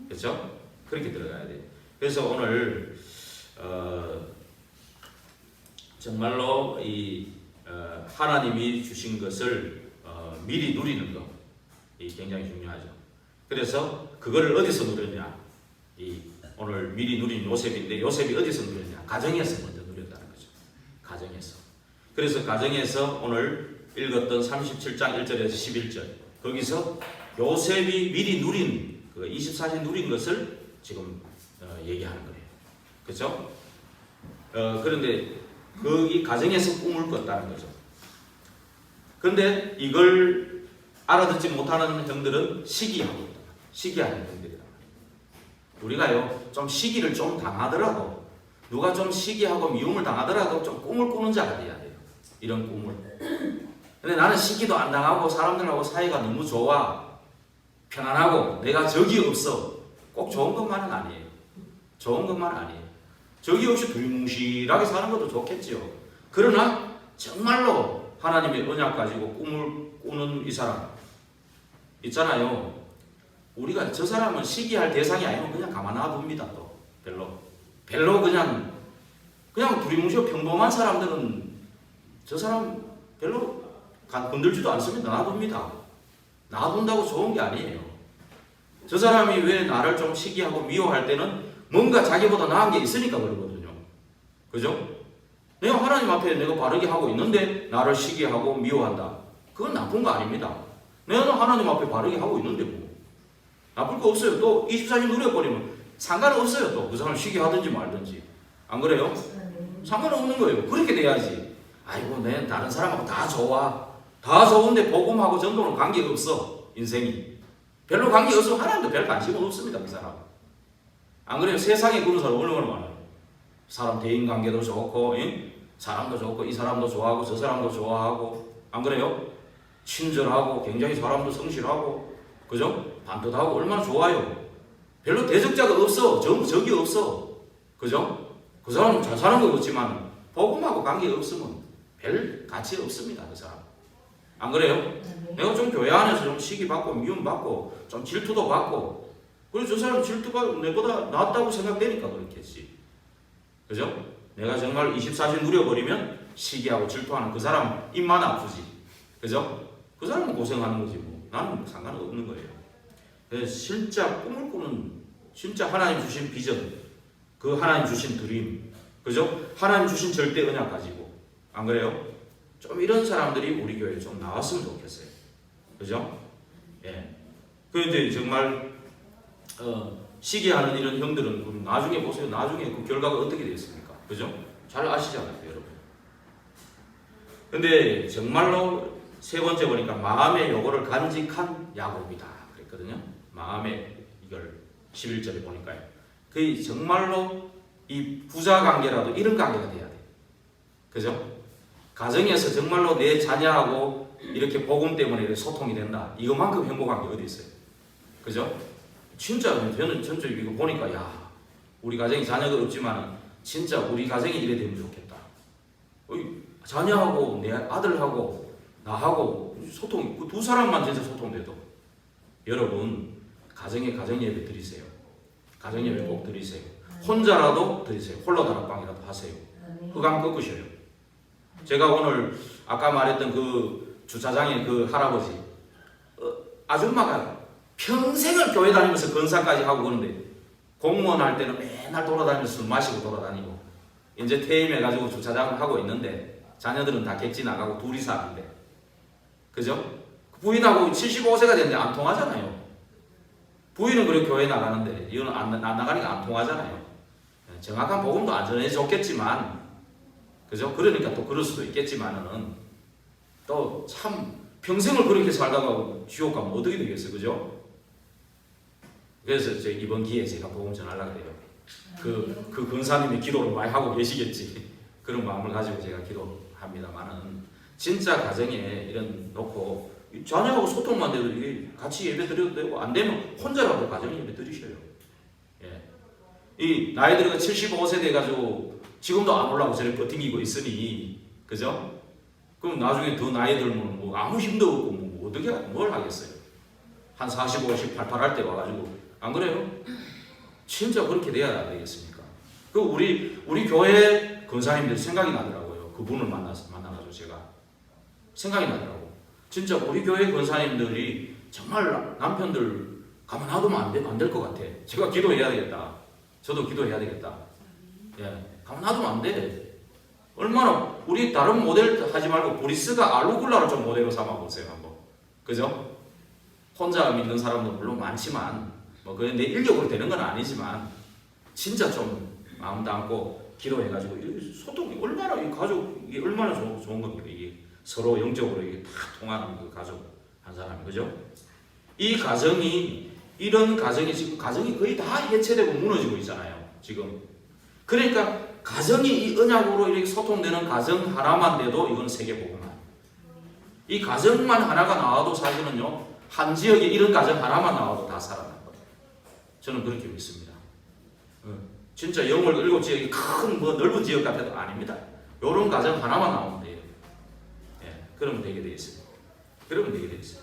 그렇죠? 그렇게 들어가야 돼요. 그래서 오늘 정말로 이 하나님이 주신 것을 미리 누리는 것 이 굉장히 중요하죠. 그래서 그거를 어디서 누렸냐? 이 오늘 미리 누린 요셉인데 요셉이 어디서 누렸냐? 가정에서 먼저 누렸다는 거죠. 가정에서. 그래서 가정에서 오늘 읽었던 37장 1절에서 11절 거기서 요셉이 미리 누린 그 24시 누린 것을 지금 얘기하는 거예요. 그렇죠? 그런데 거기 가정에서 꿈을 꿨다는 거죠. 그런데 이걸 알아듣지 못하는 형들은 시기하는 형들이다. 우리가요 좀 시기를 좀 당하더라도 누가 좀 시기하고 미움을 당하더라도 좀 꿈을 꾸는 자가 돼야 돼요. 이런 꿈을. 근데 나는 시기도 안 당하고 사람들하고 사이가 너무 좋아 편안하고 내가 적이 없어 꼭 좋은 것만은 아니에요. 좋은 것만은 아니에요. 적이 없이 두리뭉실하게 사는 것도 좋겠지요. 그러나 정말로 하나님의 언약 가지고 꿈을 꾸는 이 사람 있잖아요. 우리가 저 사람은 시기할 대상이 아니면 그냥 가만 놔둡니다. 또 별로 그냥 두리뭉실 평범한 사람들은 저 사람 별로 건들지도 않습니다. 놔둡니다. 놔둔다고 좋은 게 아니에요. 저 사람이 왜 나를 좀 시기하고 미워할 때는 뭔가 자기보다 나은 게 있으니까 그러거든요. 그죠? 내가 하나님 앞에 내가 바르게 하고 있는데 나를 시기하고 미워한다. 그건 나쁜 거 아닙니다. 내가 하나님 앞에 바르게 하고 있는데 뭐 나쁠 거 없어요. 또 24시 누려버리면 상관없어요. 또 그 사람 시기하든지 말든지. 안 그래요? 상관없는 거예요. 그렇게 돼야지. 아이고 내 다른 사람하고 다 좋아. 다 좋은데 복음하고 전도는 관계없어. 인생이. 별로 관계없으면 하나님도 별 관심은 없습니다. 그 사람. 안 그래요? 세상에 그런 사람 얼마나 많아요. 사람 대인관계도 좋고 사람도 좋고 이 사람도 좋아하고 저 사람도 좋아하고 안 그래요? 친절하고 굉장히 사람도 성실하고 그죠? 반듯하고 얼마나 좋아요. 별로 대적자가 없어. 적이 없어. 그죠? 그 사람은 잘 사는 것 같지만 복음하고 관계가 없으면 별 가치 없습니다. 그 사람. 안 그래요? 내가 좀 교회 안에서 좀 시기받고 미움받고 좀 질투도 받고 그래서 저 사람 질투가 내보다 낫다고 생각되니까 그렇겠지. 그죠? 내가 정말 24시 누려버리면 시기하고 질투하는 그 사람 입만 아프지. 그죠? 그 사람은 고생하는 거지 뭐. 나는 뭐 상관없는 거예요. 그래서 진짜 꿈을 꾸는 진짜 하나님 주신 비전, 그 하나님 주신 드림, 그죠? 하나님 주신 절대 언약 가지고 안 그래요? 좀 이런 사람들이 우리 교회에 좀 나왔으면 좋겠어요. 그죠? 예. 그런데 정말 시기하는 이런 형들은 나중에 보세요. 나중에 그 결과가 어떻게 되겠습니까? 그죠? 잘 아시잖아요, 여러분. 근데 정말로 세 번째 보니까 마음의 요구를 간직한 야곱이다 그랬거든요. 마음의 이걸 11절에 보니까요. 그 정말로 이 부자 관계라도 이런 관계가 돼야 돼. 그죠? 가정에서 정말로 내 자녀하고 이렇게 복음 때문에 소통이 된다. 이것만큼 행복한 게 어디 있어요? 그죠? 진짜 저는 전체 이거 보니까 야 우리 가정에 자녀가 없지만 진짜 우리 가정이 이래 되면 좋겠다. 자녀하고 내 아들하고 나하고 소통 그 두 사람만 진짜 소통돼도 여러분 가정 예배 드리세요. 가정 예배 꼭 드리세요. 혼자라도 드리세요. 홀로 다락방이라도 하세요. 흑암 꺾으셔요. 제가 오늘 아까 말했던 그 주차장의 그 할아버지 아줌마가 평생을 교회 다니면서 건사까지 하고 그러는데 공무원 할 때는 맨날 돌아다니면서 술 마시고 돌아다니고 이제 퇴임해가지고 주차장을 하고 있는데 자녀들은 다 객지 나가고 둘이 사는데 그죠? 부인하고 75세가 됐는데 안 통하잖아요. 부인은 그래 교회 나가는데 이거는 안 나가니까 안 통하잖아요. 정확한 복음도 안 전해줬겠지만 그죠? 그러니까 또 그럴 수도 있겠지만은 또 참 평생을 그렇게 살다가 지옥 가면 어떻게 되겠어요? 그죠? 그래서 제 이번 기회에 제가 복음 전하려고 그래요. 그 근사님이 기도를 많이 하고 계시겠지. 그런 마음을 가지고 제가 기도합니다만은 진짜 가정에 이런 놓고 자녀하고 소통만 돼도 이게 같이 예배 드려도 되고 안 되면 혼자라도 가정 예배 드리셔요. 예. 이 나이 들어가 75세 돼가지고 지금도 안 올라고 저래 버티고 있으니 그죠? 그럼 나중에 더 나이 들면 뭐 아무 힘도 없고 뭐 어떻게 뭘 하겠어요? 한 45, 18 할 때 와가지고 안 그래요? 진짜 그렇게 돼야 되겠습니까? 그 우리 교회 권사님들 생각이 나더라고요. 그분을 만나가지고 제가 생각이 나더라고. 진짜 우리 교회 권사님들이 정말 남편들 가만 놔두면 안 될 것 같아. 제가 기도해야 되겠다. 저도 기도해야 되겠다. 예, 가만 놔두면 안 돼. 얼마나 우리 다른 모델 하지 말고 보리스가 알루굴라를 좀 모델로 삼아 보세요 한번. 그죠? 혼자 믿는 사람도 물론 많지만 뭐 그게 내 인력으로 되는 건 아니지만 진짜 좀 마음 담고 기도해가지고 소통이 얼마나 이 가족이 얼마나 좋은 겁니까? 이게 서로 영적으로 이게 다 통하는 그 가족 한 사람이 그죠? 이 가정이 이런 가정이 지금 가정이 거의 다 해체되고 무너지고 있잖아요. 지금 그러니까 가정이 이 언약으로 이렇게 소통되는 가정 하나만 돼도 이건 세계복음화. 이 가정만 하나가 나와도 사실은요 한 지역에 이런 가정 하나만 나와도 다 살아난 거예요. 저는 그렇게 믿습니다. 진짜 영월 7지역이 큰 뭐 넓은 지역 같아도 아닙니다. 이런 가정 하나만 나오면 돼요. 예, 그러면 되게 돼 있어요. 그러면 되게 돼 있어요.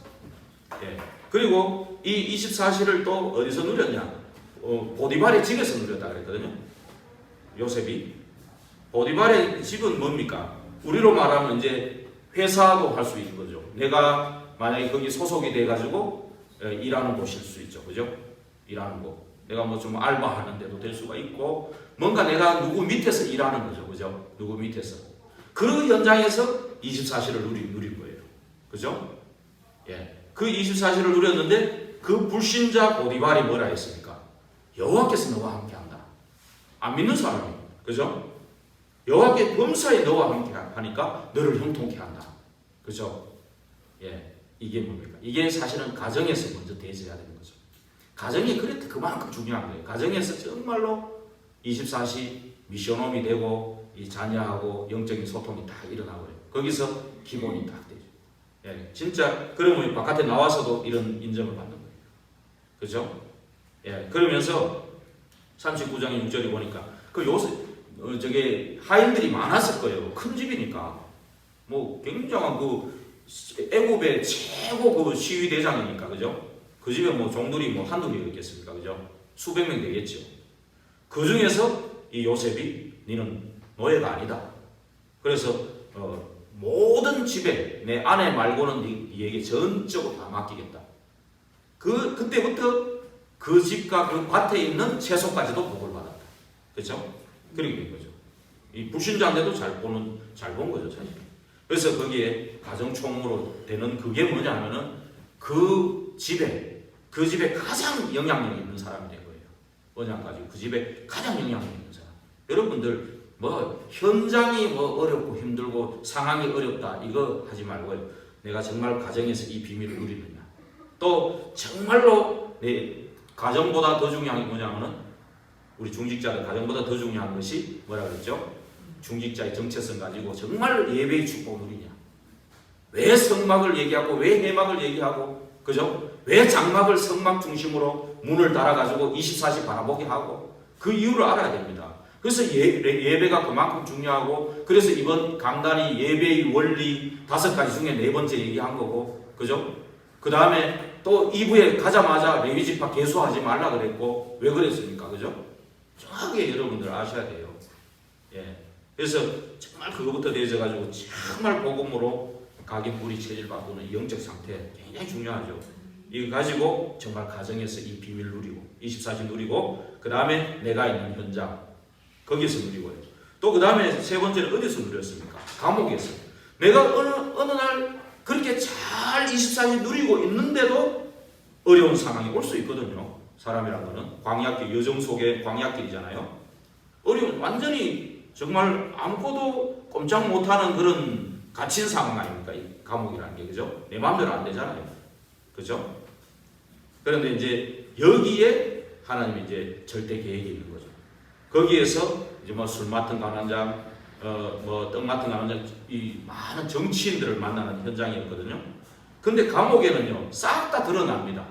예. 그리고 이 24시를 또 어디서 누렸냐? 보디발의 집에서 누렸다 그랬거든요. 요셉이 보디발의 집은 뭡니까? 우리로 말하면 이제 회사도 할 수 있는 거죠. 내가 만약에 거기 소속이 돼가지고 일하는 곳일 수 있죠, 그죠? 일하는 곳. 내가 뭐 좀 알바하는 데도 될 수가 있고, 뭔가 내가 누구 밑에서 일하는 거죠, 그죠? 누구 밑에서. 그 현장에서 24시를 누린 거예요, 그죠? 예. 그 24시를 누렸는데 그 불신자 보디발이 뭐라 했습니까? 여호와께서 너와 함께한다. 안 믿는 사람이, 그죠? 여호와께 범사에 너와 함께하니까 너를 형통케 한다, 그죠? 예, 이게 뭡니까? 이게 사실은 가정에서 먼저 대져야 되는 거죠. 가정이 그랬다 그만큼 중요한 거예요. 가정에서 정말로 24시 미션홈이 되고 이 자녀하고 영적인 소통이 다 일어나고요. 거기서 기본이 딱 되죠. 예, 진짜 그러면 바깥에 나와서도 이런 인정을 받는 거예요. 그죠? 예, 그러면서 39장 6절에 보니까 그 요새 저게 하인들이 많았을 거예요. 큰 집이니까 뭐 굉장한 그 애굽의 최고 그 시위 대장이니까, 그죠? 그 집에 뭐 종들이 뭐 한두 개 있겠습니까, 그죠? 수백 명 되겠죠. 그 중에서 이 요셉이 너는 노예가 아니다. 그래서 모든 집에 내 아내 말고는 네에게 전적으로 다 맡기겠다. 그때부터 그 집과 그 밭에 있는 채소까지도 복을 받았다. 그렇죠? 그렇게 된 거죠. 이 불신자인데도 잘 본 거죠, 사실. 그래서 거기에 가정총무로 되는 그게 뭐냐면은 그 집에 가장 영향력 있는 사람이 된 거예요. 뭐냐까지 그 집에 가장 영향력 있는 사람. 여러분들 뭐 현장이 뭐 어렵고 힘들고 상황이 어렵다 이거 하지 말고요. 내가 정말 가정에서 이 비밀을 누리느냐. 또 정말로 내 가정보다 더 중요한 게 뭐냐면은 우리 중직자들 가정보다 더 중요한 것이 뭐라 그랬죠? 중직자의 정체성 가지고 정말 예배의 축복을 누리냐. 왜 성막을 얘기하고 왜 해막을 얘기하고 그죠? 왜 장막을 성막 중심으로 문을 달아가지고 24시 바라보게 하고 그 이유를 알아야 됩니다. 그래서 예배가 그만큼 중요하고 그래서 이번 강단이 예배의 원리 5가지 중에 4번째 얘기한 거고 그죠? 그 다음에 또 2부에 가자마자 레위지파 개수하지 말라 그랬고 왜 그랬습니까? 그죠? 정확하게 여러분들 아셔야 돼요. 예. 그래서 정말 그거부터 되어져가지고 정말 복음으로 각인 뿌리 체질 바꾸는 영적 상태 굉장히 중요하죠. 이거 가지고 정말 가정에서 이 비밀 누리고 24시 누리고 그 다음에 내가 있는 현장 거기서 누리고요. 또 그 다음에 세 번째는 어디서 누렸습니까? 감옥에서. 내가 어느 날 그렇게 잘 24시 누리고 있는데도 어려운 상황이 올 수 있거든요. 사람이란 거는 광야길 여정 속의 광야길이잖아요. 어려운 완전히 정말 아무것도 꼼짝 못하는 그런 갇힌 상황 아닙니까? 이 감옥이라는 게 그죠? 내 마음대로 안 되잖아요. 그죠? 그런데 이제 여기에 하나님이 이제 절대 계획이 있는 거죠. 거기에서 이제 뭐 술 맡은 가난장, 뭐 떡 맡은 가난장, 이 많은 정치인들을 만나는 현장이었거든요. 근데 감옥에는요, 싹 다 드러납니다.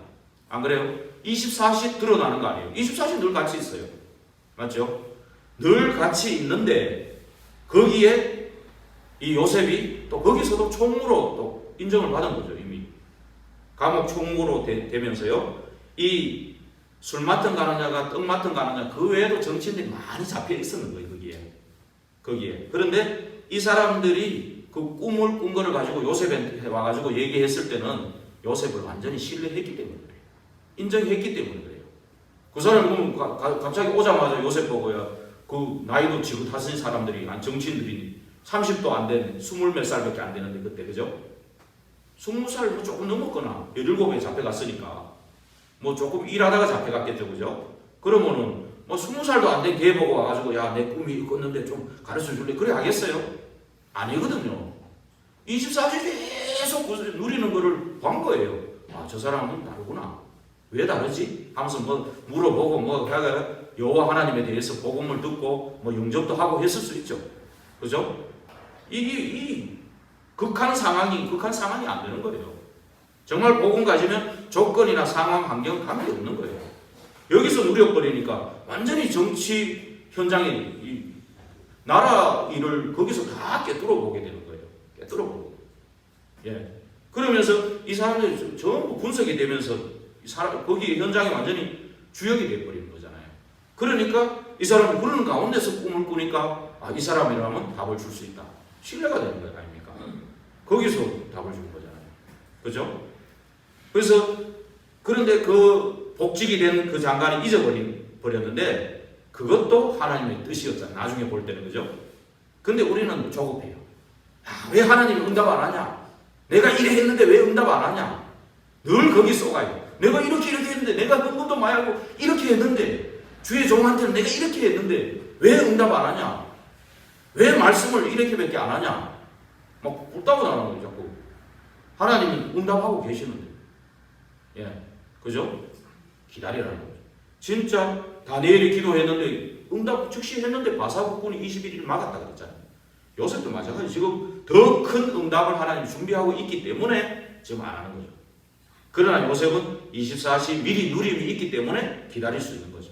안 그래요? 24시 드러나는 거 아니에요? 24시 늘 같이 있어요. 맞죠? 늘 같이 있는데 거기에 이 요셉이 또 거기서도 총무로 또 인정을 받은 거죠. 이미 감옥 총무로 되면서요. 이 술 맡은 가난자가 떡 맡은 가난자 그 외에도 정치인들이 많이 잡혀 있었는 거예요. 거기에. 그런데 이 사람들이 그 꿈을 꾼 거를 가지고 요셉한테 와가지고 얘기했을 때는 요셉을 완전히 신뢰했기 때문에 그래요. 인정했기 때문에 그래요. 그 사람이 갑자기 오자마자 요셉 보고요. 그 나이도 지긋하신 사람들이 정치인들이 30도 안 된 20몇 살밖에 안 되는데 그때 그죠? 20살 뭐 조금 넘었거나 17에 잡혀갔으니까 뭐 조금 일하다가 잡혀갔겠죠 그죠? 그러면은 뭐 20살도 안 된 걔 보고 와가지고 야 내 꿈이 있었는데 좀 가르쳐 줄래? 그래 하겠어요? 아니거든요. 24시 계속 누리는 거를 본 거예요. 아, 저 사람은 다르구나. 왜 다르지? 하면서 뭐 물어보고 뭐 여호와 하나님에 대해서 복음을 듣고 뭐 영접도 하고 했을 수 있죠. 그죠? 이 극한 상황이 안 되는 거예요. 정말 복음 가지면 조건이나 상황, 환경 관계 없는 거예요. 여기서 누려버리니까 완전히 정치 현장에 이 나라 일을 거기서 다 깨뚫어 보게 되는 거예요. 깨뚫어 보고. 예. 그러면서 이 사람들이 전부 분석이 되면서 거기 현장이 완전히 주역이 되어버리는 거잖아요. 그러니까 이 사람이 그러는 가운데서 꿈을 꾸니까 아, 이 사람이라면 답을 줄 수 있다. 신뢰가 되는 거 아닙니까? 거기서 답을 준 거잖아요. 그죠? 그래서 그런데 그 복직이 된 그 장관이 잊어버렸는데 그것도 하나님의 뜻이었잖아요. 나중에 볼 때는 그죠? 근데 우리는 조급해요. 아, 왜 하나님이 응답 안 하냐? 내가 이래 했는데 왜 응답 안 하냐? 늘 거기 쏘가요. 내가 이렇게 했는데 내가 헌금도 많이 하고 이렇게 했는데 주의 종한테는 내가 이렇게 했는데 왜 응답 안 하냐? 왜 말씀을 이렇게밖에 안 하냐? 막 불따고 나가는 거예요, 자꾸. 하나님은 응답하고 계시는데. 예. 그죠? 기다리라는 거죠. 진짜 다니엘이 기도했는데 응답 즉시 했는데 바사국군이 21일 막았다 그랬잖아요. 요셉도 마찬가지. 지금 더 큰 응답을 하나님이 준비하고 있기 때문에 지금 안 하는 거죠. 그러나 요셉은 24시 미리 누림이 있기 때문에 기다릴 수 있는 거죠.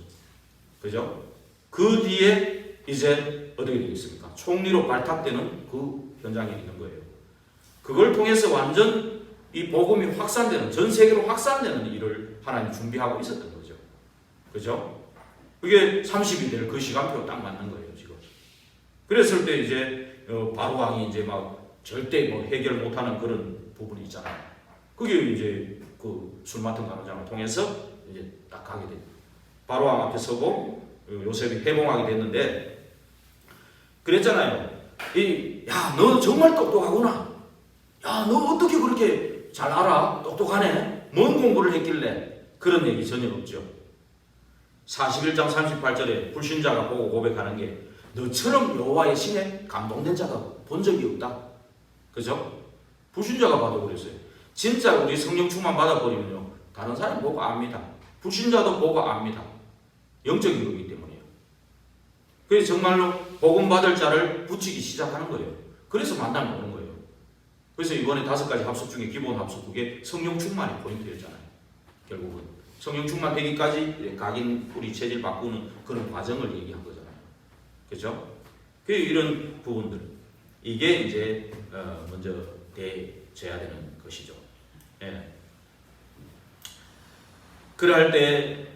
그죠? 그 뒤에 이제 어떻게 되겠습니까? 총리로 발탁되는 그 현장에 있는 거예요. 그걸 통해서 완전 이 복음이 확산되는, 전 세계로 확산되는 일을 하나님 준비하고 있었던 거죠. 그죠? 그게 30이 될 그 시간표가 딱 맞는 거예요, 지금. 그랬을 때 이제 바로왕이 이제 막 절대 뭐 해결 못하는 그런 부분이 있잖아요. 그게 이제 그 술 맡은 간호장을 통해서 이제 딱 가게 돼요. 바로왕 앞에 서고 요셉이 해봉하게 됐는데, 그랬잖아요. 야, 너 정말 똑똑하구나. 야, 너 어떻게 그렇게 잘 알아? 똑똑하네. 뭔 공부를 했길래? 그런 얘기 전혀 없죠. 41장 38절에 불신자가 보고 고백하는 게, 너처럼 여호와의 신에 감동된 자가 본 적이 없다. 그죠? 불신자가 봐도 그랬어요. 진짜 우리 성령 충만 받아버리면요, 다른 사람 보고 압니다. 불신자도 보고 압니다. 영적인 거기 때문에요. 그래서 정말로 복음 받을 자를 붙이기 시작하는 거예요. 그래서 만나면 오는 거예요. 그래서 이번에 5가지 합숙 중에 기본 합숙, 그게 성령 충만이 포인트였잖아요. 결국은 성령 충만 되기까지 각인 우리 체질 바꾸는 그런 과정을 얘기한 거잖아요. 그렇죠? 그 이런 부분들, 이게 이제 먼저 대줘야 되는 것이죠. 예. 그럴 때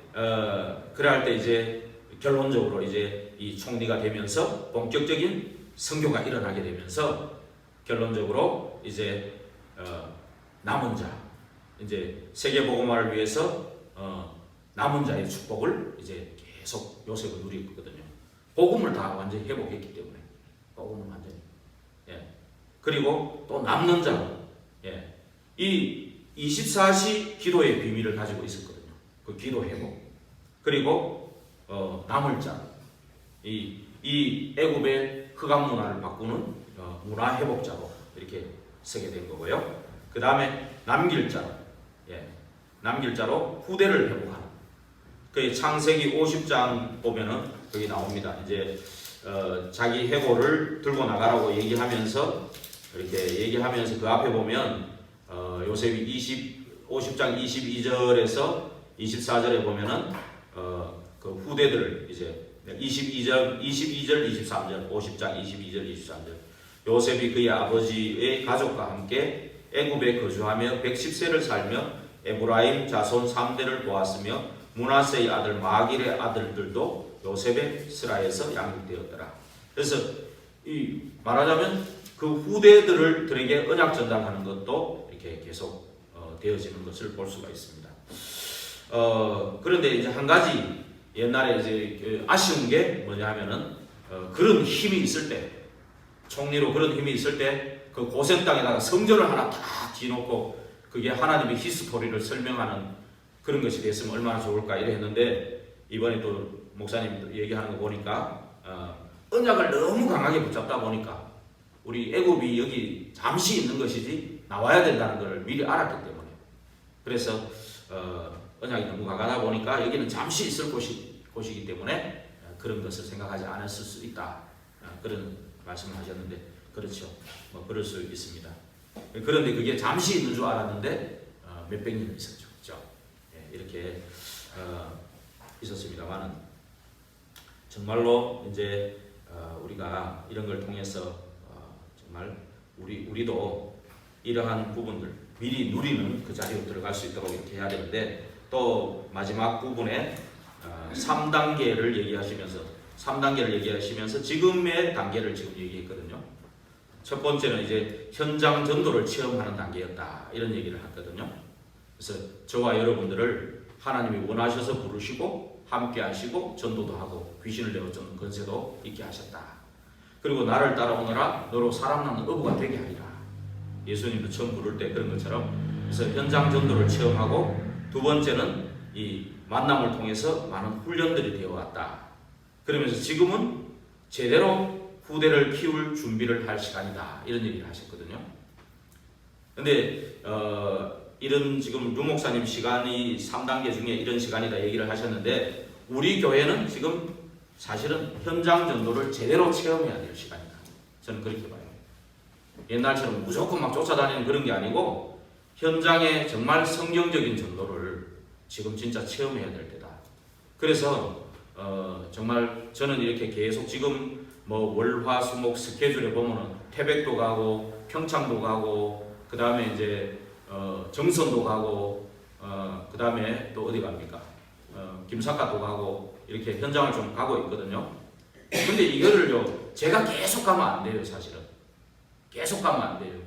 이제 결론적으로 이제 이 총리가 되면서 본격적인 선교가 일어나게 되면서 결론적으로 이제 남은 자, 이제 세계 복음화를 위해서 남은 자의 축복을 이제 계속 요셉은 누리고 있거든요. 복음을 다 완전히 회복했기 때문에, 복음을 완전히. 예. 그리고 또 남는 자, 예. 이 24시 기도의 비밀을 가지고 있었거든요. 그 기도 회복. 그리고 남을 자, 이 애굽의 흑암 문화를 바꾸는 문화 회복자로 이렇게 서게 된 거고요. 그 다음에 남길 자로, 예. 남길 자로 후대를 회복하는. 그 창세기 50장 보면은 거기 나옵니다. 이제 자기 해골을 들고 나가라고 얘기하면서, 이렇게 얘기하면서 그 앞에 보면 요셉이 50장 22절에서 24절에 보면은 그 후대들을 이제 22절, 23절, 50장 22절, 23절, 요셉이 그의 아버지의 가족과 함께 애굽에 거주하며 110세를 살며 에브라임 자손 3대를 보았으며 므낫세의 아들 마길의 아들들도 요셉의 스라에서 양육되었더라. 그래서 이 말하자면 그 후대들에게 언약 전달하는 것도 이렇게 계속 되어지는 것을 볼 수가 있습니다. 그런데 이제 한 가지 옛날에 이제 아쉬운 게 뭐냐 하면은 그런 힘이 있을 때, 총리로 그런 힘이 있을 때 그 고센 땅에다가 성전을 하나 딱 지어놓고 그게 하나님의 히스토리를 설명하는 그런 것이 됐으면 얼마나 좋을까 이래 했는데, 이번에 또 목사님 얘기하는 거 보니까 언약을 너무 강하게 붙잡다 보니까 우리 애굽이 여기 잠시 있는 것이지 나와야 된다는 걸 미리 알았기 때문에, 그래서 언약이 너무 강하다 보니까 여기는 잠시 있을 곳이기 때문에 그런 것을 생각하지 않았을 수 있다, 그런 말씀을 하셨는데, 그렇죠. 뭐 그럴 수 있습니다. 그런데 그게 잠시 있는 줄 알았는데 몇백 년 있었죠. 그렇죠? 예, 이렇게 있었습니다만은 정말로 이제 우리가 이런 걸 통해서 정말 우리도 이러한 부분들 미리 누리는 그 자리로 들어갈 수 있도록 이렇게 해야 되는데, 또 마지막 부분에 3단계를 얘기하시면서 지금의 단계를 지금 얘기했거든요. 첫 번째는 이제 현장 전도를 체험하는 단계였다, 이런 얘기를 했거든요. 그래서 저와 여러분들을 하나님이 원하셔서 부르시고 함께 하시고 전도도 하고 귀신을 내어쫓는 권세도 있게 하셨다. 그리고 나를 따라오너라 너로 사람 낳는 어부가 되게 하리라. 예수님도 처음 부를 때 그런 것처럼, 그래서 현장 전도를 체험하고, 두 번째는 이 만남을 통해서 많은 훈련들이 되어 왔다. 그러면서 지금은 제대로 후대를 키울 준비를 할 시간이다, 이런 얘기를 하셨거든요. 근데 이런 지금 류 목사님 시간이 3단계 중에 이런 시간이다 얘기를 하셨는데, 우리 교회는 지금 사실은 현장 전도를 제대로 체험해야 될 시간이다, 저는 그렇게 봐요. 옛날처럼 무조건 막 쫓아다니는 그런 게 아니고 현장에 정말 성경적인 전도를 지금 진짜 체험해야 될 때다. 그래서 정말 저는 이렇게 계속 지금 뭐 월화수목 스케줄에 보면은 태백도 가고 평창도 가고 그 다음에 이제 정선도 가고 그 다음에 또 어디 갑니까? 김삿갓도 가고 이렇게 현장을 좀 가고 있거든요. 근데 이거를요 제가 계속 가면 안 돼요. 사실은 계속 가면 안 돼요.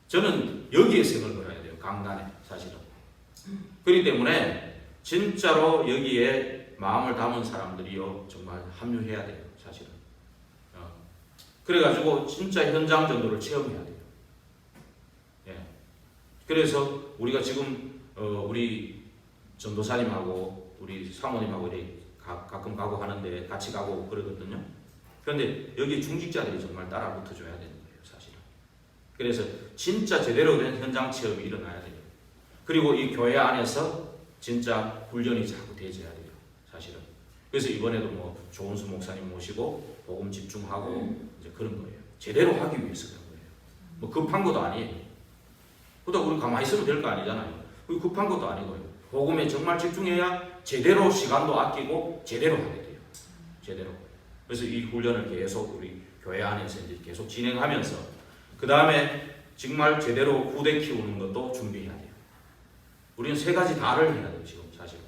저는 여기에 생을 걸어야 돼요. 강단에 사실은. 그렇기 때문에 진짜로 여기에 마음을 담은 사람들이요 정말 합류해야 돼요. 사실은. 그래가지고 진짜 현장 전도를 체험해야 돼요. 예. 그래서 우리가 지금 우리 전도사님하고 우리 사모님하고 이렇게 가끔 가고 하는데 같이 가고 그러거든요. 그런데 여기 중직자들이 정말 따라 붙어줘야 되는 거예요. 사실은. 그래서 진짜 제대로 된 현장 체험이 일어나야 돼요. 그리고 이 교회 안에서 진짜 훈련이 자꾸 되어져야 돼요. 사실은. 그래서 이번에도 뭐 조은수 목사님 모시고 복음 집중하고 이제 그런 거예요. 제대로 하기 위해서 그런 거예요. 뭐 급한 것도 아니에요. 그러다 우리 가만히 있으면 될 거 아니잖아요. 급한 것도 아니고요. 복음에 정말 집중해야 제대로 시간도 아끼고 제대로 하게 돼요. 제대로. 그래서 이 훈련을 계속 우리 교회 안에서 이제 계속 진행하면서 그 다음에 정말 제대로 후대 키우는 것도 준비해야 돼요. 우리는 세 가지 다를 해야 돼요. 지금 사실.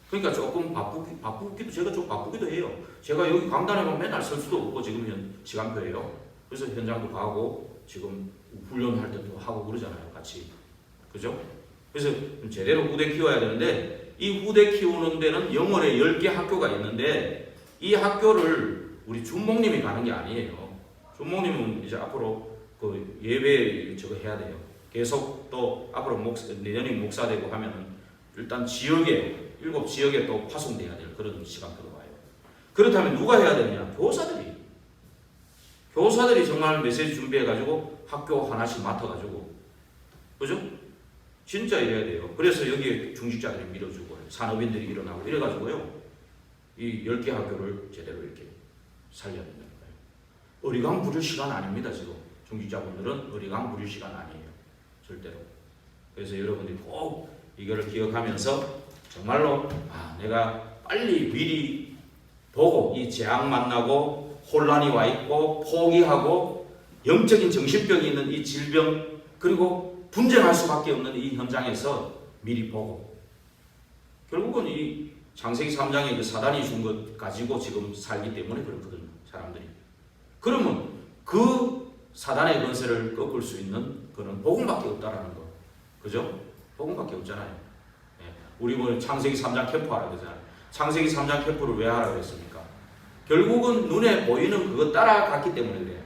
그러니까 조금 바쁘기도 제가 좀 바쁘기도 해요. 제가 여기 강단에만 맨날 설 수도 없고 지금 시간표예요. 그래서 현장도 가고 지금 훈련할 때도 하고 그러잖아요. 같이. 그죠? 그래서 제대로 후대 키워야 되는데 이 후대 키우는 데는 영월에 10개 학교가 있는데 이 학교를 우리 준목님이 가는 게 아니에요. 준목님은 이제 앞으로 그 예배 저거 해야 돼요. 계속 또 앞으로 내년에 목사 되고 하면은 일단 지역에 7지역에 또 파송돼야 될 그런 시간표로 와요. 그렇다면 누가 해야 되느냐? 교사들이 정말 메시지 준비해가지고 학교 하나씩 맡아가지고 그죠? 진짜 이래야 돼요. 그래서 여기에 중직자들이 밀어주고 산업인들이 일어나고 이래가지고요 이 10개 학교를 제대로 이렇게 살려야 된다는 거예요. 어리광 부릴 시간 아닙니다. 지금 중직자분들은 어리광 부릴 시간 아니에요. 절대로. 그래서 여러분들이 꼭 이거를 기억하면서 정말로 내가 빨리 미리 보고 이 재앙 만나고 혼란이 와 있고 포기하고 영적인 정신병이 있는 이 질병 그리고 분쟁할 수밖에 없는 이 현장에서 미리 보고 결국은 이 창세기 3장에 그 사단이 준 것 가지고 지금 살기 때문에 그렇거든요. 사람들이. 그러면 그 사단의 권세를 꺾을 수 있는 그런 복음밖에 없다라는 거. 그죠? 복음밖에 없잖아요. 예. 우리 뭐 창세기 3장 캠프 하라 그러잖아요. 창세기 3장 캠프를 왜 하라고 했습니까? 결국은 눈에 보이는 그거 따라갔기 때문에 그래요.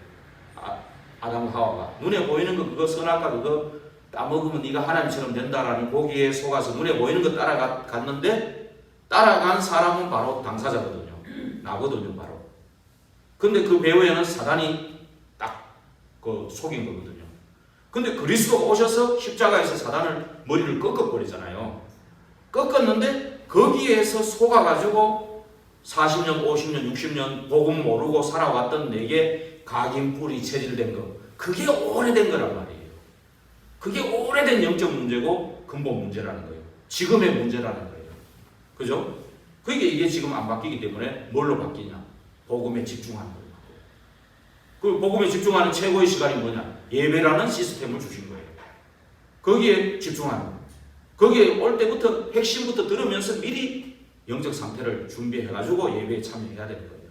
아담 하와가 눈에 보이는 거 그거 선악과 그거 따먹으면 네가 하나님처럼 된다라는 고기에 속아서 눈에 보이는 거 따라갔는데 따라간 사람은 바로 당사자거든요. 나거든요. 바로. 근데 그 배후에는 사단이 딱 그 속인 거거든요. 근데 그리스도가 오셔서 십자가에서 사단을 머리를 꺾어버리잖아요. 꺾었는데 거기에서 속아가지고 40년, 50년, 60년 복음 모르고 살아왔던 내게 각인 뿌리 체질된 거 그게 오래된 거란 말이에요. 그게 오래된 영적 문제고 근본 문제라는 거예요. 지금의 문제라는 거예요. 그죠? 그게 이게 지금 안 바뀌기 때문에 뭘로 바뀌냐? 복음에 집중하는 거예요. 그 복음에 집중하는 최고의 시간이 뭐냐? 예배라는 시스템을 주신 거예요. 거기에 집중하는 거예요. 거기에 올 때부터 핵심부터 들으면서 미리 영적 상태를 준비해가지고 예배에 참여해야 되는 거예요.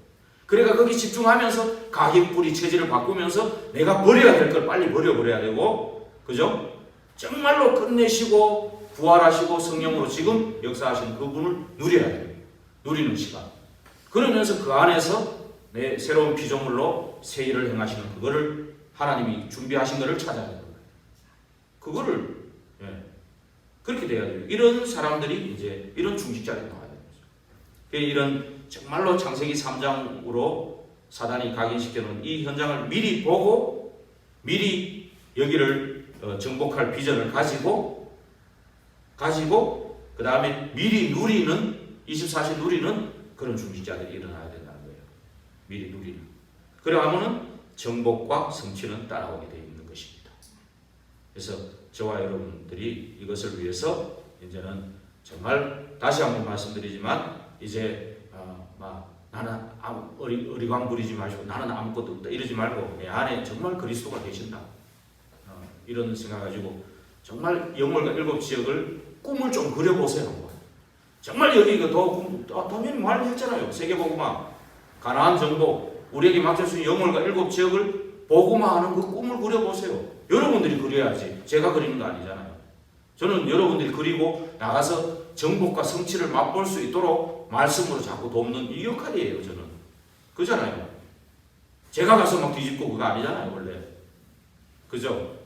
그러니까 거기 집중하면서 각인 뿌리 체질을 바꾸면서 내가 버려야 될 걸 빨리 버려야 되고 그죠? 정말로 끝내시고 부활하시고 성령으로 지금 역사하시는 그분을 누려야 돼요. 누리는 시간. 그러면서 그 안에서 내 새로운 피조물로 새 일을 행하시는 그거를 하나님이 준비하신 것을 찾아야 되는 거예요. 그거를 그렇게 돼야 돼요. 이런 사람들이 이제 이런 중직자들이 나와야 되는 거죠. 이런 정말로 창세기 3장으로 사단이 각인시켜놓은 이 현장을 미리 보고 미리 여기를 정복할 비전을 가지고 그 다음에 미리 누리는 24시 누리는 그런 중직자들이 일어나야 된다는 거예요. 미리 누리는. 그래야하면은 정복과 성취는 따라오게 되어 있는 것입니다. 그래서 저와 여러분들이 이것을 위해서 이제는 정말 다시 한번 말씀드리지만 이제 나는 어리광 부리지 마시고 나는 아무것도 없다 이러지 말고 내 안에 정말 그리스도가 계신다. 이런 생각 가지고 정말 영월과 7지역을 꿈을 좀 그려보세요. 정말 여기가 당연히 말했잖아요. 세계복음화, 가나안 정복, 우리에게 맡겨주신 영월과 7지역을 복음화하는 그 꿈을 그려보세요. 여러분들이 그려야지 제가 그리는 거 아니잖아요. 저는 여러분들이 그리고 나가서 정복과 성취를 맛볼 수 있도록 말씀으로 자꾸 돕는 이 역할이에요. 저는 그잖아요. 제가 가서 막 뒤집고 그거 아니잖아요. 원래 그죠?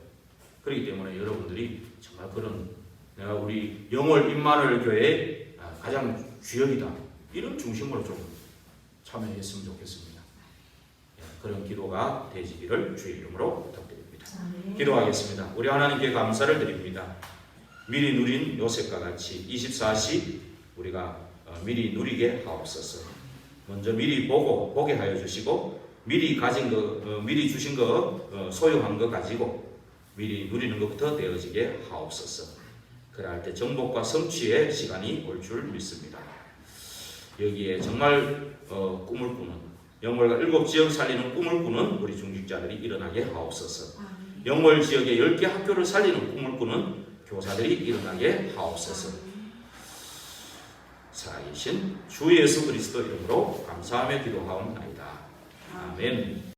그렇기 때문에 여러분들이 정말 그런 내가 우리 영월 임마누엘 교회의 가장 주역이다 이런 중심으로 좀 참여했으면 좋겠습니다. 그런 기도가 되시기를 주의 이름으로 부탁드립니다. 기도하겠습니다. 우리 하나님께 감사를 드립니다. 미리 누린 요셉과 같이 24시 우리가 미리 누리게 하옵소서. 먼저 미리 보게 하여 주시고 미리 가진 거, 미리 주신 거, 소유한 거 가지고 미리 누리는 것부터 되어지게 하옵소서. 그럴 때 정복과 성취의 시간이 올 줄 믿습니다. 여기에 정말 꿈을 꾸는 영월과 7지역 살리는 꿈을 꾸는 우리 중직자들이 일어나게 하옵소서. 영월 지역의 10개 학교를 살리는 꿈을 꾸는 교사들이 일어나게 하옵소서. 살아계신 주 예수 그리스도 이름으로 감사하며 기도하옵나이다. 아멘.